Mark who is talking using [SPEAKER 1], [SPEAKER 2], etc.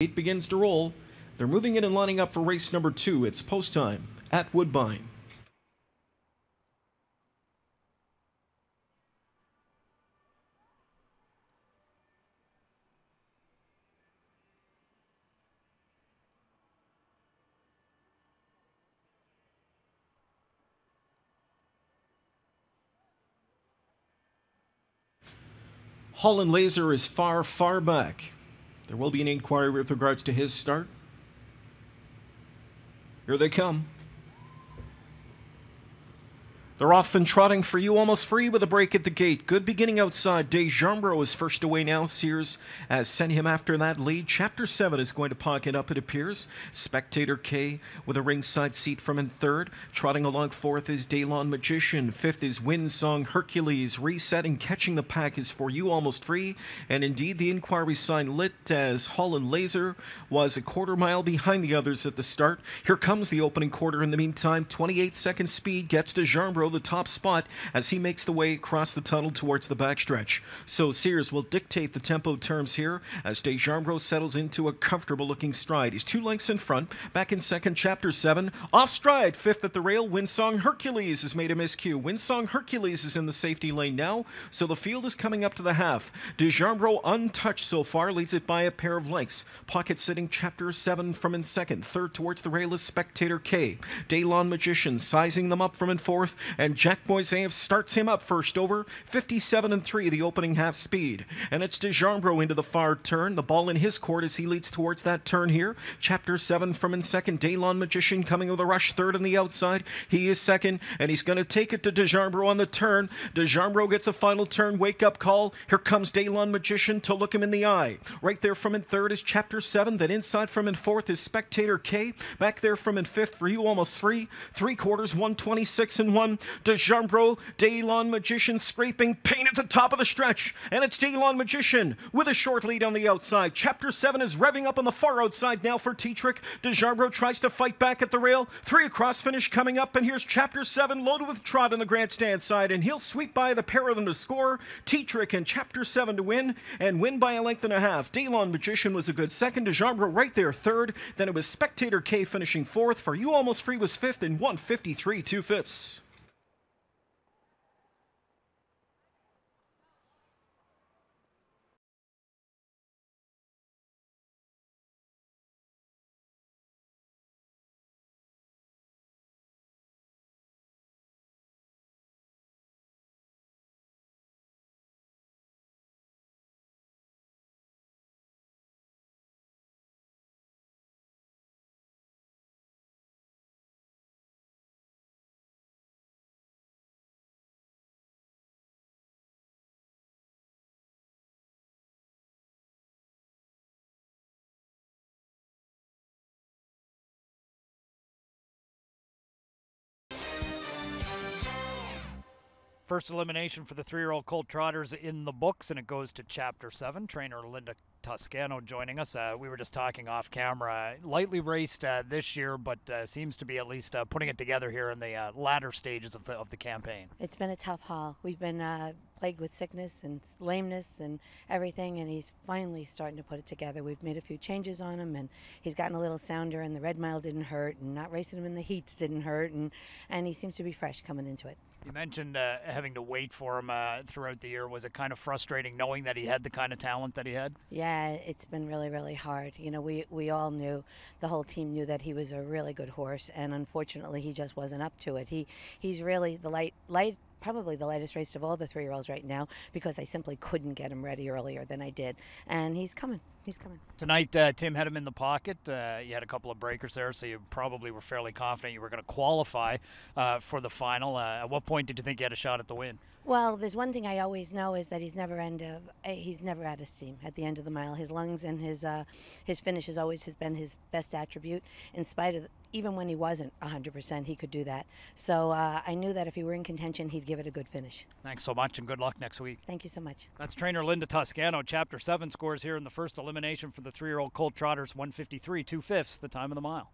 [SPEAKER 1] It begins to roll. They're moving in and lining up for race number 2. It's post time at Woodbine. Holland Laser is far, far back. There will be an inquiry with regards to his start. Here they come. They're off and trotting for you, almost free with a break at the gate. Good beginning outside. Desjambro is first away now. Sears has sent him after that lead. Chapter 7 is going to pocket up, it appears. Spectator K with a ringside seat from in third. Trotting along fourth is Daylon Magician. Fifth is Windsong Hercules. Resetting, catching the pack is For You Almost Free. And indeed, the inquiry sign lit as Holland Laser was a quarter mile behind the others at the start. Here comes the opening quarter in the meantime. 28-second speed gets Desjambro the top spot as he makes the way across the tunnel towards the backstretch. So Sears will dictate the tempo terms here as Desjambro settles into a comfortable looking stride. He's 2 lengths in front. Back in second, Chapter 7. Off stride, fifth at the rail. Windsong Hercules has made a miscue. Windsong Hercules is in the safety lane now, so the field is coming up to the half. Desjambro untouched so far, leads it by a pair of lengths. Pocket sitting Chapter 7 from in second. Third towards the rail is Spectator K. Daylon Magician sizing them up from in fourth, and Jack Moiseyev starts him up first over. 57-3 the opening half speed. And it's Desjambro into the far turn. The ball in his court as he leads towards that turn here. Chapter 7 from in second. Daylon Magician coming with a rush third on the outside. He is second, and he's going to take it to Desjambro on the turn. Desjambro gets a final turn wake-up call. Here comes Daylon Magician to look him in the eye. Right there from in third is Chapter 7. Then inside from in fourth is Spectator K. Back there from in fifth For You Almost Free. 3/4, 126-1. Desjambro, Daylon Magician scraping pain at the top of the stretch. And it's Daylon Magician with a short lead on the outside. Chapter 7 is revving up on the far outside now for T-Trick. Desjambro tries to fight back at the rail. 3 across finish coming up, and here's Chapter 7 loaded with trot on the grandstand side, and he'll sweep by the pair of them to score. T-Trick and Chapter 7 to win, and win by a length and a half. Daylon Magician was a good second. Desjambro right there third. Then it was Spectator K finishing fourth. For You Almost Free was fifth in 1:53 2/5.
[SPEAKER 2] First elimination for the 3-year-old Colt Trotters in the books, and it goes to Chapter 7. Trainer Linda Toscano joining us. We were just talking off camera. Lightly raced this year, but seems to be at least putting it together here in the latter stages of the campaign.
[SPEAKER 3] It's been a tough haul. We've been plagued with sickness and lameness and everything, and he's finally starting to put it together. We've made a few changes on him, and he's gotten a little sounder, and the red mile didn't hurt, and not racing him in the heats didn't hurt, and he seems to be fresh coming into it.
[SPEAKER 2] You mentioned having to wait for him throughout the year. Was it kind of frustrating knowing that he had the kind of talent that he had?
[SPEAKER 3] Yeah, it's been really, really hard. You know, we all knew, the whole team knew that he was a really good horse, and unfortunately he just wasn't up to it. He's really the probably the lightest race of all the 3-year-olds right now, because I simply couldn't get him ready earlier than I did, and he's coming. He's coming.
[SPEAKER 2] Tonight, Tim had him in the pocket. You had a couple of breakers there, so you probably were fairly confident you were going to qualify for the final. At what point did you think you had a shot at the win?
[SPEAKER 3] Well, there's one thing I always know is that he's never out of steam at the end of the mile. His lungs and his finish has always been his best attribute. In spite of, even when he wasn't 100%, he could do that. So I knew that if he were in contention, he'd give it a good finish.
[SPEAKER 2] Thanks so much, and good luck next week.
[SPEAKER 3] Thank you so much.
[SPEAKER 2] That's trainer Linda Toscano. Chapter 7 scores here in the first elimination for the 3-year-old Colt Trotters, 1:53 2/5, the time of the mile.